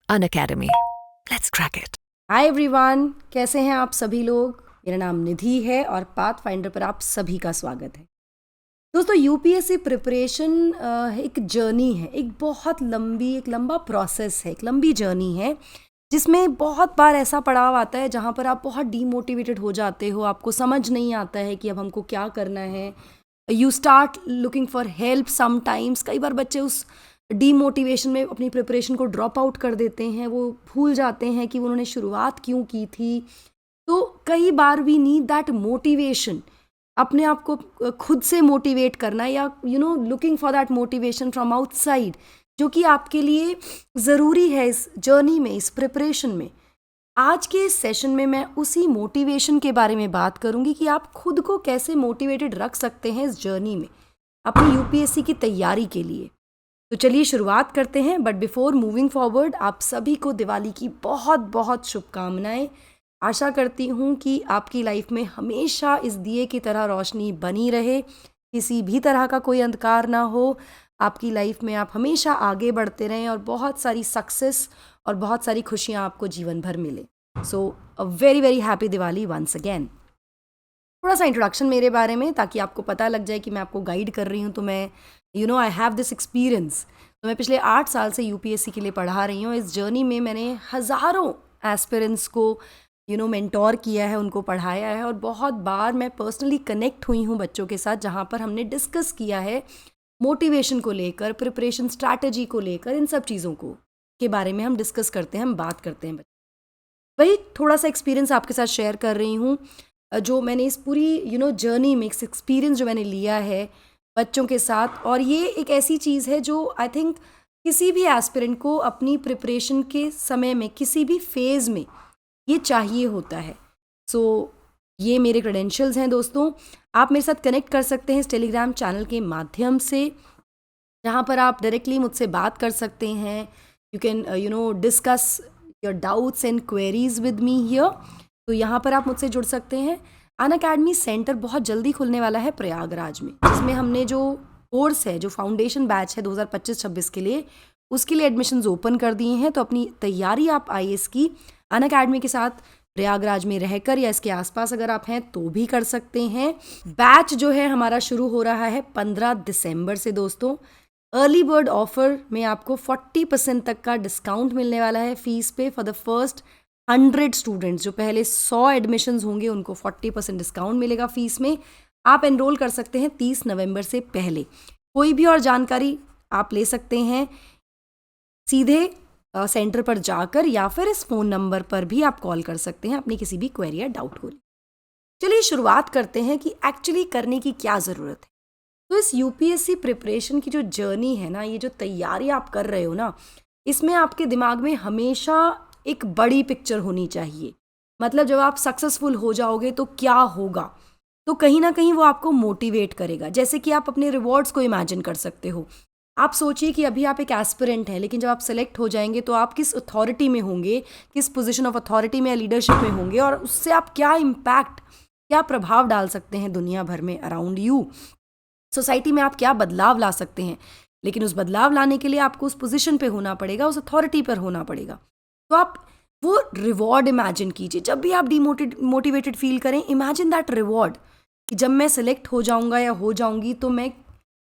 Unacademy. Let's crack it. Hi everyone, कैसे हैं आप सभी लोग। मेरा नाम निधि है और पाथ फाइंडर पर आप सभी का स्वागत है। दोस्तों, यूपीएससी प्रिपरेशन एक जर्नी है, एक बहुत लंबी, एक लंबा प्रोसेस है, एक लंबी जर्नी है जिसमें बहुत बार ऐसा पड़ाव आता है जहाँ पर आप बहुत डीमोटिवेटेड हो जाते हो, आपको समझ नहीं आता है कि अब हमको क्या करना है। You start looking for help sometimes. कई बार बच्चे उस डीमोटिवेशन में अपनी प्रिपरेशन को ड्रॉप आउट कर देते हैं, वो भूल जाते हैं कि उन्होंने शुरुआत क्यों की थी। तो कई बार वी नीड दैट मोटिवेशन, अपने आप को खुद से मोटिवेट करना, या looking for that motivation from outside, जो कि आपके लिए ज़रूरी है इस जर्नी में, इस प्रिपरेशन में। आज के इस सेशन में मैं उसी मोटिवेशन के बारे में बात करूंगी कि आप खुद को कैसे मोटिवेटेड रख सकते हैं इस जर्नी में, अपनी यूपीएससी की तैयारी के लिए। तो चलिए शुरुआत करते हैं। बट बिफोर मूविंग फॉरवर्ड, आप सभी को दिवाली की बहुत बहुत शुभकामनाएं। आशा करती हूँ कि आपकी लाइफ में हमेशा इस दिए की तरह रोशनी बनी रहे, किसी भी तरह का कोई अंधकार ना हो। आपकी लाइफ में आप हमेशा आगे बढ़ते रहें और बहुत सारी सक्सेस और बहुत सारी खुशियाँ आपको जीवन भर मिले। So a very very happy Diwali once again. थोड़ा सा इंट्रोडक्शन मेरे बारे में, ताकि आपको पता लग जाए कि मैं आपको गाइड कर रही हूँ। तो मैं आई हैव दिस एक्सपीरियंस। तो मैं पिछले 8 साल से यूपीएससी के लिए पढ़ा रही हूँ। इस जर्नी में मैंने हज़ारों एस्पिरेंट्स को मेंटोर किया है, उनको पढ़ाया है, और बहुत बार मैं पर्सनली कनेक्ट हुई हूँ बच्चों के साथ, जहाँ पर हमने डिस्कस किया है मोटिवेशन को लेकर, प्रिपरेशन स्ट्रैटेजी को लेकर, इन सब चीज़ों को के बारे में हम डिस्कस करते हैं, हम बात करते हैं। वही थोड़ा सा एक्सपीरियंस आपके साथ शेयर कर रही हूँ, जो मैंने इस पूरी जर्नी में, इस एक्सपीरियंस जो मैंने लिया है बच्चों के साथ। और ये एक ऐसी चीज़ है जो आई थिंक किसी भी एस्पिरेंट को अपनी प्रिपरेशन के समय में, किसी भी फेज़ में ये चाहिए होता है। सो ये मेरे क्रेडेंशियल्स हैं दोस्तों। आप मेरे साथ कनेक्ट कर सकते हैं इस टेलीग्राम चैनल के माध्यम से, जहाँ पर आप डायरेक्टली मुझसे बात कर सकते हैं। You can discuss your doubts and queries with me here. तो यहाँ पर आप मुझसे जुड़ सकते हैं। अनअकैडमी सेंटर बहुत जल्दी खुलने वाला है प्रयागराज में, जिसमें हमने जो कोर्स है, जो फाउंडेशन बैच है 2025-26 के लिए, उसके लिए एडमिशन्स ओपन कर दिए हैं। तो अपनी तैयारी आप आईएएस की अनअकैडमी के साथ प्रयागराज में रहकर या इसके आसपास अगर आप हैं तो भी कर सकते हैं। बैच जो है हमारा शुरू हो रहा है 15 दिसंबर से दोस्तों। अर्ली बर्ड ऑफर में आपको 40% तक का डिस्काउंट मिलने वाला है फीस पे फॉर द फर्स्ट 100 स्टूडेंट्स। जो पहले 100 एडमिशन्स होंगे उनको 40% डिस्काउंट मिलेगा फीस में। आप एनरोल कर सकते हैं 30 नवंबर से पहले। कोई भी और जानकारी आप ले सकते हैं सीधे सेंटर पर जाकर, या फिर इस फ़ोन नंबर पर भी आप कॉल कर सकते हैं अपनी किसी भी क्वेरी या डाउट को। चलिए शुरुआत करते हैं कि एक्चुअली करने की क्या ज़रूरत है। तो इस यूपीएससी प्रिपरेशन की जो जर्नी है ना, ये जो तैयारी आप कर रहे हो ना, इसमें आपके दिमाग में हमेशा एक बड़ी पिक्चर होनी चाहिए। मतलब जब आप सक्सेसफुल हो जाओगे तो क्या होगा, तो कहीं ना कहीं वो आपको मोटिवेट करेगा। जैसे कि आप अपने रिवॉर्ड्स को इमेजिन कर सकते हो। आप सोचिए कि अभी आप एक एस्पिरेंट हैं, लेकिन जब आप सेलेक्ट हो जाएंगे तो आप किस अथॉरिटी में होंगे, किस पोजीशन ऑफ अथॉरिटी में या लीडरशिप में होंगे, और उससे आप क्या इम्पैक्ट, क्या प्रभाव डाल सकते हैं दुनिया भर में अराउंड यू। सोसाइटी में आप क्या बदलाव ला सकते हैं। लेकिन उस बदलाव लाने के लिए आपको उस पोजीशन पे होना पड़ेगा, उस अथॉरिटी पर होना पड़ेगा। तो आप वो रिवॉर्ड इमेजिन कीजिए। जब भी आप मोटिवेटेड फील करें, इमेजिन दैट रिवॉर्ड कि जब मैं सेलेक्ट हो जाऊंगा या हो जाऊंगी तो मैं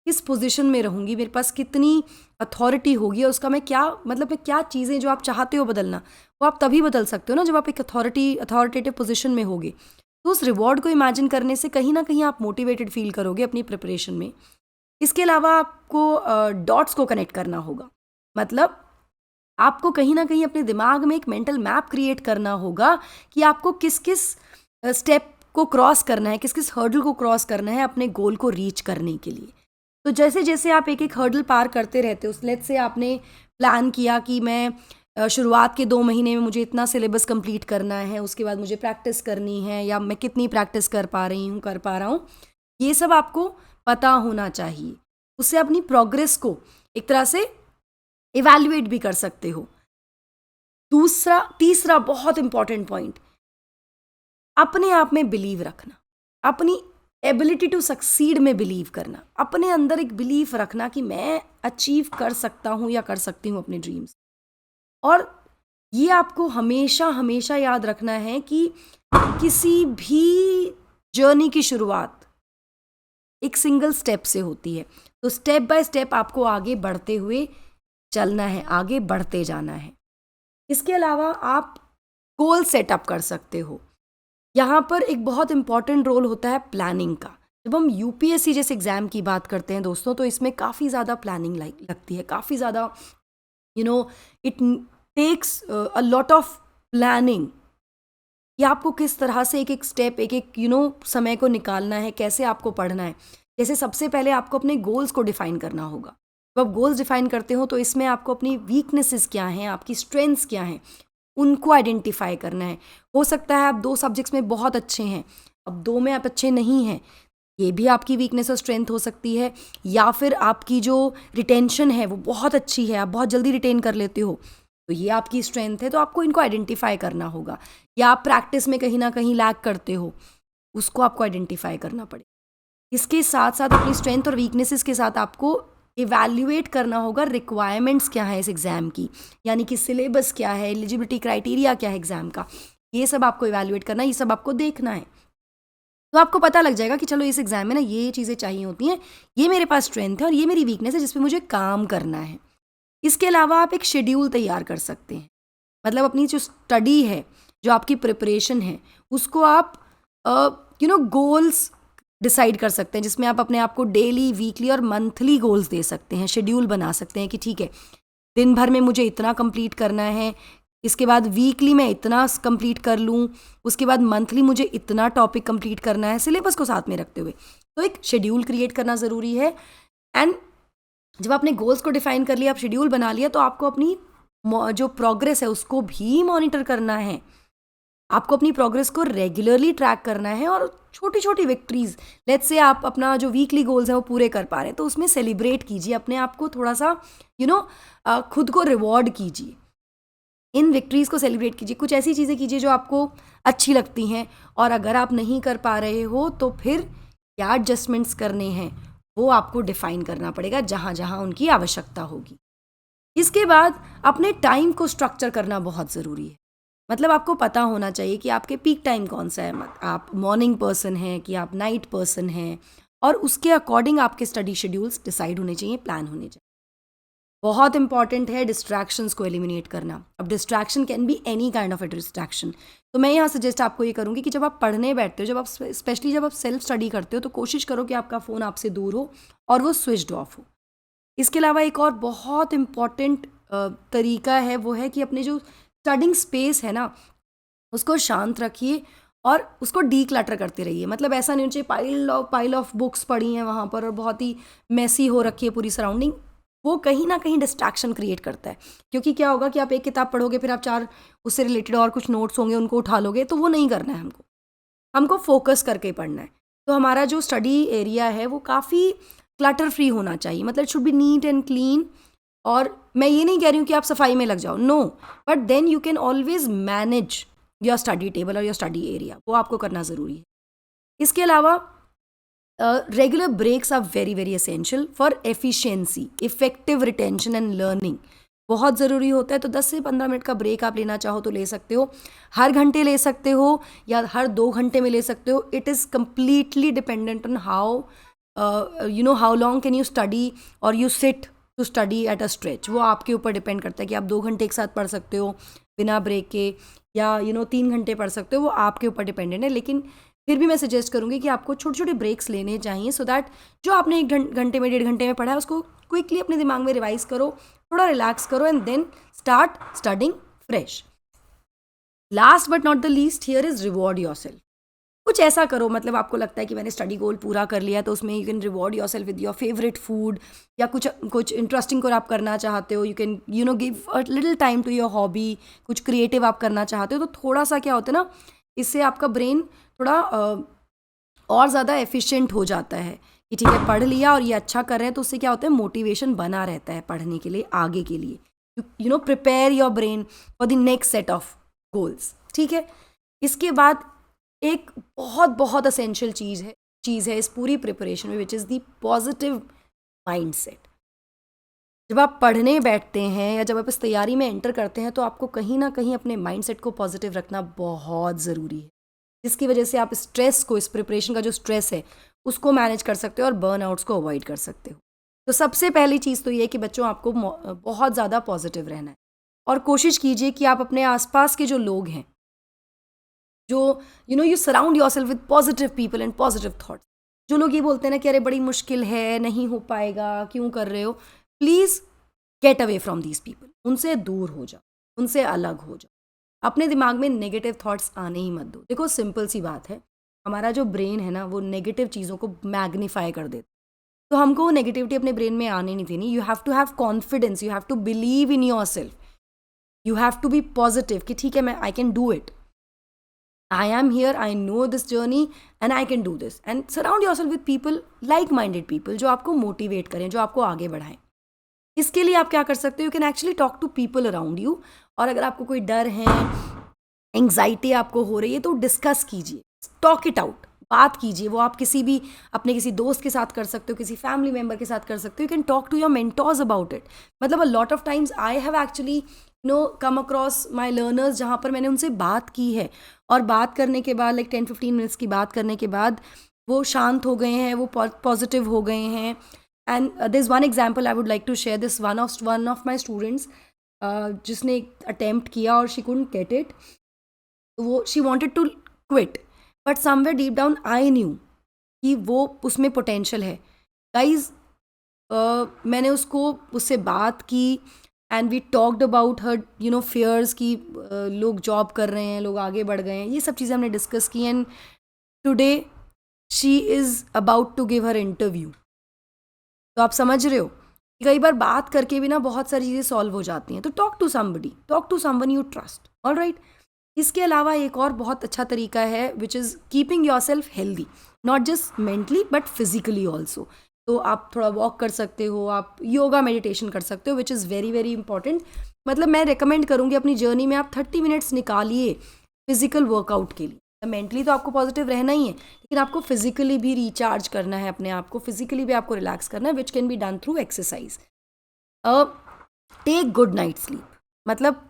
किस पोजीशन में रहूंगी, मेरे पास कितनी अथॉरिटी होगी, और उसका मैं क्या, मतलब मैं क्या चीज़ें जो आप चाहते हो बदलना, वो आप तभी बदल सकते हो ना जब आप एक अथॉरिटेटिव पोजीशन में होगे। तो उस रिवॉर्ड को इमेजिन करने से कहीं ना कहीं आप मोटिवेटेड फील करोगे अपनी प्रिपरेशन में। इसके अलावा आपको डॉट्स को कनेक्ट करना होगा। मतलब आपको कहीं ना कहीं अपने दिमाग में एक मेंटल मैप क्रिएट करना होगा कि आपको किस किस स्टेप को क्रॉस करना है, किस किस हर्डल को क्रॉस करना है अपने गोल को रीच करने के लिए। तो जैसे जैसे आप एक एक हर्डल पार करते रहते हो, लेट्स से आपने प्लान किया कि मैं शुरुआत के 2 महीने में मुझे इतना सिलेबस कंप्लीट करना है, उसके बाद मुझे प्रैक्टिस करनी है, या मैं कितनी प्रैक्टिस कर पा रहा हूँ, ये सब आपको पता होना चाहिए। उससे अपनी प्रोग्रेस को एक तरह से इवैल्यूएट भी कर सकते हो। तीसरा बहुत इंपॉर्टेंट पॉइंट, अपने आप में बिलीव रखना, अपनी एबिलिटी टू सक्सीड में बिलीव करना, अपने अंदर एक बिलीफ रखना कि मैं अचीव कर सकता हूँ या कर सकती हूँ अपने ड्रीम्स। और ये आपको हमेशा हमेशा याद रखना है कि किसी भी जर्नी की शुरुआत एक सिंगल स्टेप से होती है। तो स्टेप बाय स्टेप आपको आगे बढ़ते हुए चलना है, आगे बढ़ते जाना है। इसके अलावा आप गोल सेटअप कर सकते हो। यहाँ पर एक बहुत इंपॉर्टेंट रोल होता है प्लानिंग का। जब हम यूपीएससी जैसे एग्ज़ाम की बात करते हैं दोस्तों, तो इसमें काफ़ी ज़्यादा प्लानिंग लगती है, काफ़ी ज़्यादा it takes a lot of planning कि आपको किस तरह से एक एक स्टेप, एक एक समय को निकालना है, कैसे आपको पढ़ना है। जैसे सबसे पहले आपको अपने गोल्स को डिफाइन करना होगा। जब आप गोल्स डिफाइन करते हो तो इसमें आपको अपनी वीकनेसेस क्या हैं, आपकी स्ट्रेंथ्स क्या हैं, उनको आइडेंटिफाई करना है। हो सकता है आप 2 सब्जेक्ट्स में बहुत अच्छे हैं, अब 2 में आप अच्छे नहीं हैं, ये भी आपकी वीकनेस और स्ट्रेंथ हो सकती है। या फिर आपकी जो रिटेंशन है वो बहुत अच्छी है, आप बहुत जल्दी रिटेन कर लेते हो, तो ये आपकी स्ट्रेंथ है। तो आपको इनको आइडेंटिफाई करना होगा। या आप प्रैक्टिस में कहीं ना कहीं लैग करते हो, उसको आपको आइडेंटिफाई करना पड़ेगा। इसके साथ साथ अपनी स्ट्रेंथ और वीकनेसेस के साथ आपको इवैल्यूएट करना होगा रिक्वायरमेंट्स क्या है इस एग्ज़ाम की, यानी कि सिलेबस क्या है, एलिजिबिलिटी क्राइटेरिया क्या है एग्ज़ाम का। ये सब आपको इवैल्यूएट करना है, ये सब आपको देखना है। तो आपको पता लग जाएगा कि चलो इस एग्ज़ाम में ना ये चीज़ें चाहिए होती हैं, ये मेरे पास स्ट्रेंथ है और ये मेरी वीकनेस है जिस पे मुझे काम करना है। इसके अलावा आप एक शेड्यूल तैयार कर सकते हैं। मतलब अपनी जो स्टडी है, जो आपकी प्रिपरेशन है, उसको आप गोल्स डिसाइड कर सकते हैं, जिसमें आप अपने आप को डेली, वीकली और मंथली गोल्स दे सकते हैं। शेड्यूल बना सकते हैं कि ठीक है, दिन भर में मुझे इतना कंप्लीट करना है, इसके बाद वीकली मैं इतना कंप्लीट कर लूँ, उसके बाद मंथली मुझे इतना टॉपिक कंप्लीट करना है, सिलेबस को साथ में रखते हुए। तो एक शेड्यूल क्रिएट करना ज़रूरी है। एंड जब आपने गोल्स को डिफाइन कर लिया, आप शेड्यूल बना लिया, तो आपको अपनी जो प्रोग्रेस है उसको भी मॉनिटर करना है। आपको अपनी प्रोग्रेस को रेगुलरली ट्रैक करना है और छोटी छोटी विक्ट्रीज, लेट्स से आप अपना जो वीकली गोल्स हैं वो पूरे कर पा रहे हैं, तो उसमें सेलिब्रेट कीजिए, अपने आप को थोड़ा सा खुद को रिवॉर्ड कीजिए, इन विक्ट्रीज़ को सेलिब्रेट कीजिए। कुछ ऐसी चीज़ें कीजिए जो आपको अच्छी लगती हैं, और अगर आप नहीं कर पा रहे हो तो फिर क्या एडजस्टमेंट्स करने हैं वो आपको डिफाइन करना पड़ेगा, जहाँ जहाँ उनकी आवश्यकता होगी। इसके बाद अपने टाइम को स्ट्रक्चर करना बहुत ज़रूरी है। मतलब आपको पता होना चाहिए कि आपके पीक टाइम कौन सा है, आप मॉर्निंग पर्सन हैं कि आप नाइट पर्सन हैं, और उसके अकॉर्डिंग आपके स्टडी शेड्यूल्स डिसाइड होने चाहिए, प्लान होने चाहिए। बहुत इंपॉर्टेंट है डिस्ट्रैक्शंस को एलिमिनेट करना। अब distraction can be any kind of a distraction. तो मैं यहाँ सजेस्ट आपको ये करूँगी कि जब आप पढ़ने बैठते हो, जब आप स्पेशली जब आप सेल्फ स्टडी करते हो, तो कोशिश करो कि आपका फ़ोन आपसे दूर हो और वो स्विच्ड ऑफ हो। इसके अलावा एक और बहुत इम्पॉर्टेंट तरीका है, वो है कि अपने जो स्टडिंग स्पेस है ना, उसको शांत रखिए और उसको डीक्लटर करते रहिए। मतलब ऐसा नहीं होना चाहिए पाइल ऑफ बुक्स पड़ी हैं वहाँ पर और बहुत ही मेसी हो रखी है पूरी सराउंडिंग। वो कहीं ना कहीं डिस्ट्रैक्शन क्रिएट करता है, क्योंकि क्या होगा कि आप एक किताब पढ़ोगे, फिर आप 4 उससे रिलेटेड और कुछ नोट्स होंगे उनको उठा लोगे, तो वो नहीं करना है। हमको फोकस करके पढ़ना है। तो हमारा जो स्टडी एरिया है वो काफ़ी क्लटर फ्री होना चाहिए, मतलब should be neat and clean. और मैं ये नहीं कह रही हूँ कि आप सफाई में लग जाओ, no, but then you can always manage your study table और योर स्टडी एरिया, वो आपको करना ज़रूरी है। इसके अलावा regular breaks are very very essential for efficiency, effective retention and learning. बहुत ज़रूरी होता है। तो 10 से 15 मिनट का ब्रेक आप लेना चाहो तो ले सकते हो, हर घंटे ले सकते हो या हर 2 घंटे में ले सकते हो। It is completely dependent on how how long can you study और you sit to study at a stretch. वो आपके ऊपर डिपेंड करता है कि आप 2 घंटे एक साथ पढ़ सकते हो बिना ब्रेक के, या 3 घंटे पढ़ सकते हो, वो आपके ऊपर डिपेंडेंट है। लेकिन फिर भी मैं सजेस्ट करूँगी कि आपको छोटे छोटे ब्रेक्स लेने चाहिए, सो दैट जो आपने 1 घंटे में 1.5 घंटे में पढ़ा है उसको क्विकली अपने दिमाग में रिवाइज करो, थोड़ा रिलैक्स करो, and then start studying fresh. Last but not the least here is reward yourself. कुछ ऐसा करो, मतलब आपको लगता है कि मैंने स्टडी गोल पूरा कर लिया, तो उसमें you can reward yourself with your favourite food, या कुछ इंटरेस्टिंग को आप करना चाहते हो, you can give a little time to your hobby. कुछ क्रिएटिव आप करना चाहते हो, तो थोड़ा सा क्या होता है ना, इससे आपका ब्रेन थोड़ा और ज़्यादा एफिशिएंट हो जाता है कि ठीक है, पढ़ लिया और ये अच्छा कर रहे हैं, तो उससे क्या होता है, मोटिवेशन बना रहता है पढ़ने के लिए, आगे के लिए। Prepare your brain for the next set of goals. ठीक है। इसके बाद एक बहुत बहुत असेंशियल चीज़ है इस पूरी प्रिपरेशन में, which is the positive mindset. जब आप पढ़ने बैठते हैं या जब आप इस तैयारी में एंटर करते हैं तो आपको कहीं ना कहीं अपने माइंडसेट को पॉजिटिव रखना बहुत ज़रूरी है, जिसकी वजह से आप स्ट्रेस को, इस प्रिपरेशन का जो स्ट्रेस है उसको मैनेज कर सकते हो और बर्नआउट्स को अवॉइड कर सकते हो। तो सबसे पहली चीज़ तो ये है कि बच्चों आपको बहुत ज़्यादा पॉजिटिव रहना है और कोशिश कीजिए कि आप अपने आसपास के जो लोग हैं, जो you surround your self with positive people and positive thoughts. जो लोग ये बोलते हैं ना कि अरे बड़ी मुश्किल है, नहीं हो पाएगा, क्यों कर रहे हो, please get away from these people. उनसे दूर हो जाओ, उनसे अलग हो जाओ। अपने दिमाग में नेगेटिव थॉट्स आने ही मत दो। देखो सिंपल सी बात है, हमारा जो ब्रेन है ना वो नेगेटिव चीज़ों को मैग्नीफाई कर देता है। तो हमको वो नेगेटिविटी अपने ब्रेन में आने नहीं देनी। You have to have confidence, you have to believe in your self, you have to be positive कि ठीक है, मैं I can do it, I am here, I know this journey and I can do this. And surround yourself with people, like-minded people, जो आपको motivate करें, जो आपको आगे बढ़ाएं। इसके लिए आप क्या कर सकते हो, you can actually talk to people around you. और अगर आपको कोई डर है, एंग्जाइटी आपको हो रही है, तो डिस्कस कीजिए, टॉक इट आउट, बात कीजिए। वो आप किसी भी अपने किसी दोस्त के साथ कर सकते हो, किसी फैमिली मेम्बर के साथ कर सकते हो। You can talk to your mentors about it. मतलब a lot of times I have actually come across my learners जहाँ पर मैंने उनसे बात की है और बात करने के बाद 10-15 मिनट्स की बात करने के बाद वो शांत हो गए हैं, वो पॉजिटिव हो गए हैं। And this is one example I would like to share. This one of my students जिसने एक अटेम्प्ट किया और शी कुडंट गेट इट, तो वो she wanted to quit, but somewhere deep down I knew कि वो उसमें पोटेंशियल है। गाइज मैंने उससे बात की and we talked about her fears कि लोग जॉब कर रहे हैं, लोग आगे बढ़ गए हैं, ये सब चीज़ें हमने डिस्कस की। And today she is about to give her interview. तो आप समझ रहे हो कि कई बार बात करके भी ना बहुत सारी चीज़ें सॉल्व हो जाती हैं। तो talk to somebody, talk to someone you trust. Alright, इसके अलावा एक और बहुत अच्छा तरीका है which is keeping yourself healthy, not just mentally but physically also. तो आप थोड़ा वॉक कर सकते हो, आप योगा मेडिटेशन कर सकते हो, which is very very important. मतलब मैं रिकमेंड करूँगी अपनी जर्नी में आप 30 मिनट्स निकालिए फिजिकल वर्कआउट के लिए। मेंटली तो आपको पॉजिटिव रहना ही है, लेकिन आपको फिजिकली भी रिचार्ज करना है अपने आप को, फिजिकली भी आपको रिलैक्स करना है, which can be done through exercise. Take good night sleep. मतलब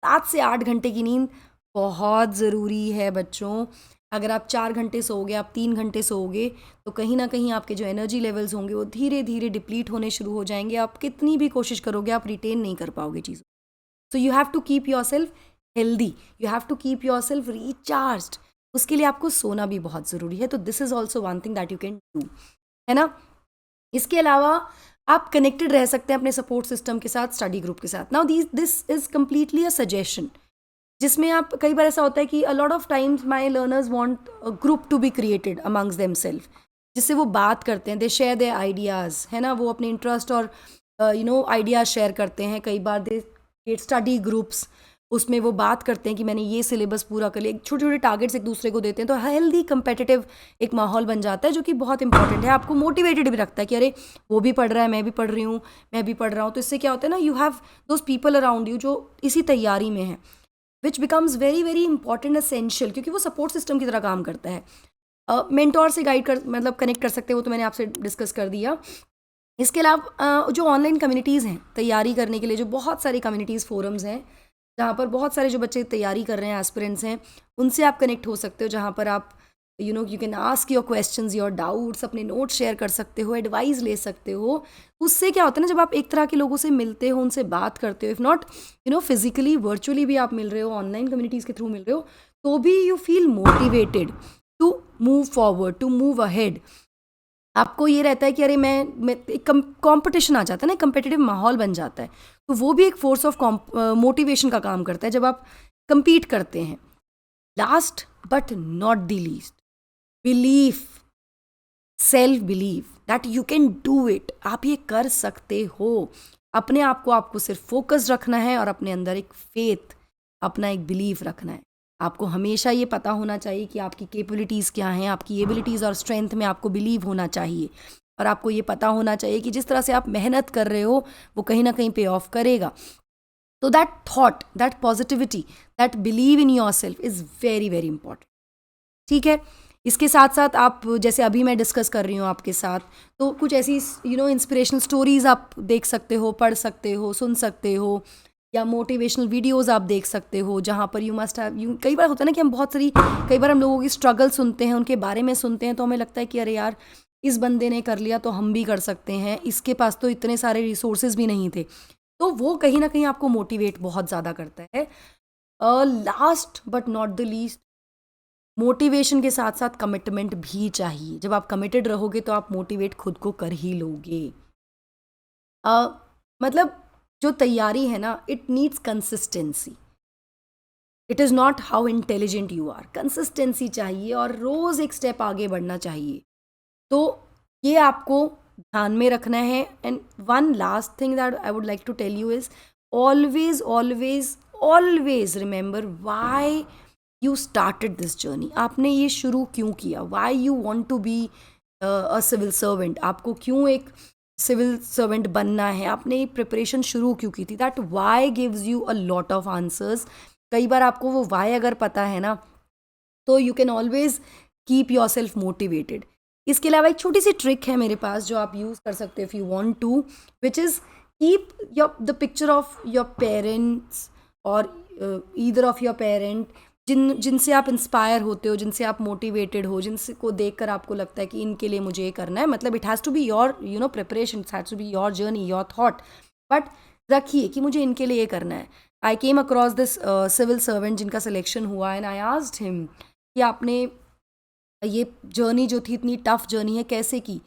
7 से 8 घंटे की नींद बहुत ज़रूरी है बच्चों। अगर आप 4 घंटे सोओगे, आप 3 घंटे सोओगे, तो कहीं ना कहीं आपके जो एनर्जी लेवल्स होंगे वो धीरे धीरे डिप्लीट होने शुरू हो जाएंगे। आप कितनी भी कोशिश करोगे आप रिटेन नहीं कर पाओगे चीज़ों। So you have to keep yourself healthy, you have to keep yourself recharged. उसके लिए आपको सोना भी बहुत ज़रूरी है। तो this is also one thing that you can do, है ना। इसके अलावा आप कनेक्टेड रह सकते हैं अपने सपोर्ट सिस्टम के साथ, स्टडी ग्रुप के साथ। Now this is completely a suggestion, जिसमें आप कई बार ऐसा होता है कि a lot of times my learners want a group to be created amongst themselves, जिससे वो बात करते हैं, दे शेयर देयर आइडियाज़, है ना। वो अपने इंटरेस्ट और आइडियाज़ शेयर करते हैं। कई बार दे क्रिएट स्टडी ग्रुप्स, उसमें वो बात करते हैं कि मैंने ये सिलेबस पूरा कर लिया। छोटे छोटे टारगेट्स एक दूसरे को देते हैं, तो हेल्दी कंपेटिटिव एक माहौल बन जाता है, जो कि बहुत इंपॉर्टेंट है। आपको मोटिवेटेड भी रखता है कि अरे वो भी पढ़ रहा है, मैं भी पढ़ रही हूँ, मैं भी पढ़ रहा हूँ। तो इससे क्या होता है ना, you have those people around you जो इसी तैयारी में है, which becomes very very important, essential, क्योंकि वो सपोर्ट सिस्टम की तरह काम करता है। मेंटोर से गाइड कर, मतलब कनेक्ट कर सकते हो, तो मैंने आपसे डिस्कस कर दिया। इसके अलावा जो ऑनलाइन कम्युनिटीज़ हैं तैयारी करने के लिए, जो बहुत सारी कम्युनिटीज़ फोरम्स हैं जहाँ पर बहुत सारे जो बच्चे तैयारी कर रहे हैं, एस्पिरेंट्स हैं, उनसे आप कनेक्ट हो सकते हो, जहाँ पर आप you can ask your questions, your doubts, अपने नोट्स शेयर कर सकते हो, एडवाइस ले सकते हो। उससे क्या होता है ना, जब आप एक तरह के लोगों से मिलते हो, उनसे बात करते हो, इफ़ नॉट फिजिकली, वर्चुअली भी आप मिल रहे हो, ऑनलाइन कम्युनिटीज़ के थ्रू मिल रहे हो, तो भी you feel motivated to move forward, to move ahead. आपको ये रहता है कि अरे मैं एक कंपटीशन आ जाता है ना, कंपेटिटिव माहौल बन जाता है। तो वो भी एक फोर्स ऑफ मोटिवेशन का काम करता है जब आप compete करते हैं। Last but not the least, belief, self belief that you can do it. आप ये कर सकते हो। अपने आप को आपको सिर्फ फोकस रखना है और अपने अंदर एक फेथ, अपना एक बिलीफ रखना है। आपको हमेशा ये पता होना चाहिए कि आपकी कैपेबिलिटीज़ क्या हैं, आपकी एबिलिटीज़ और स्ट्रेंथ में आपको बिलीव होना चाहिए। और आपको ये पता होना चाहिए कि जिस तरह से आप मेहनत कर रहे हो वो कहीं ना कहीं पे ऑफ करेगा। तो that thought, that positivity, that believe in your self is very very important. ठीक है, इसके साथ साथ आप जैसे अभी मैं डिस्कस कर रही हूँ आपके साथ, तो कुछ ऐसी इंस्पिरेशनल स्टोरीज आप देख सकते हो, पढ़ सकते हो, सुन सकते हो, या मोटिवेशनल वीडियोस आप देख सकते हो जहाँ पर यू मस्ट हैव यू कई बार होता है ना कि हम कई बार हम लोगों की स्ट्रगल सुनते हैं, उनके बारे में सुनते हैं, तो हमें लगता है कि अरे यार इस बंदे ने कर लिया तो हम भी कर सकते हैं, इसके पास तो इतने सारे रिसोर्सेज भी नहीं थे। तो वो कहीं ना कहीं आपको मोटिवेट बहुत ज़्यादा करता है। Last but not the least, motivation के साथ साथ कमिटमेंट भी चाहिए। जब आप कमिटेड रहोगे तो आप मोटिवेट खुद को कर ही लोगे। मतलब जो तैयारी है ना, it needs consistency. It is not how intelligent you are, consistency चाहिए और रोज़ एक स्टेप आगे बढ़ना चाहिए। तो ये आपको ध्यान में रखना है। And one last thing that I would like to tell you is always always always remember why you started this journey. आपने ये शुरू क्यों किया? Why you want to be a civil servant? आपको क्यों एक सिविल सर्वेंट बनना है? आपने ये प्रिपरेशन शुरू क्यों की थी? That why gives you a lot of answers. कई बार आपको वो वाई अगर पता है ना, तो you can always keep your self motivated. इसके अलावा एक छोटी सी ट्रिक है मेरे पास जो आप यूज़ कर सकते हो if you want to, which is keep the picture of your parents और ईदर ऑफ योर पेरेंट जिनसे आप इंस्पायर होते हो, जिनसे आप मोटिवेटेड हो, जिनसे को देखकर आपको लगता है कि इनके लिए मुझे ये करना है। मतलब it has to be your preparation, it has to be your journey, your thought, but रखिए कि मुझे इनके लिए ये करना है। I came across this civil servant जिनका सिलेक्शन हुआ, एंड आई आस्क्ड हिम कि आपने ये जर्नी जो थी, इतनी टफ जर्नी है, कैसे की?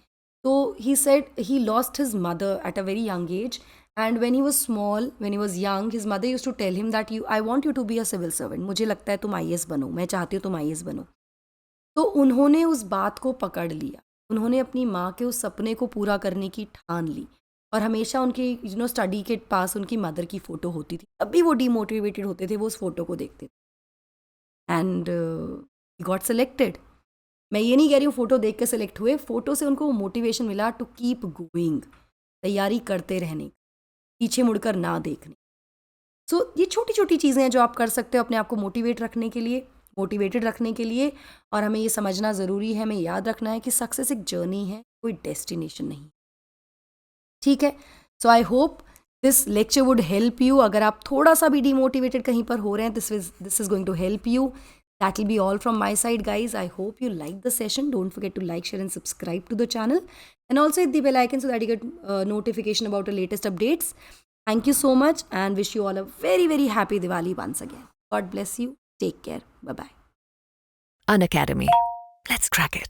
तो he said he lost his mother at a very young age, and when he was small, when he was young, his mother used to tell him that I want you to be a civil servant. मुझे लगता है तुम IAS बनो, मैं चाहती हूँ तुम IAS बनो। तो उन्होंने उस बात को पकड़ लिया, उन्होंने अपनी माँ के उस सपने को पूरा करने की ठान ली, और हमेशा उनकी स्टडी के पास उनकी मदर की फ़ोटो होती थी। तब भी वो डीमोटिवेटेड होते थे, वो उस फोटो को देखते थे, एंड ही गॉट सेलेक्टेड। मैं ये नहीं कह रही हूँ फ़ोटो देख के सेलेक्ट हुए, फ़ोटो से उनको मोटिवेशन मिला टू कीप गोइंग, तैयारी करते रहने, पीछे मुड़कर ना देखने। सो ये छोटी छोटी चीज़ें हैं जो आप कर सकते हो अपने आप को मोटिवेटेड रखने के लिए। और हमें ये समझना ज़रूरी है, हमें याद रखना है कि सक्सेस एक जर्नी है, कोई डेस्टिनेशन नहीं। ठीक है, so I hope this lecture would help you. अगर आप थोड़ा सा भी डीमोटिवेटेड कहीं पर हो रहे हैं, this is going to help you. That will be all from my side, guys. I hope you like the session. Don't forget to like, share and subscribe to the channel, and also hit the bell icon so that you get notification about the latest updates. Thank you so much, and wish you all a very very happy Diwali once again. God bless you. Take care. Bye bye. Unacademy. Let's crack it.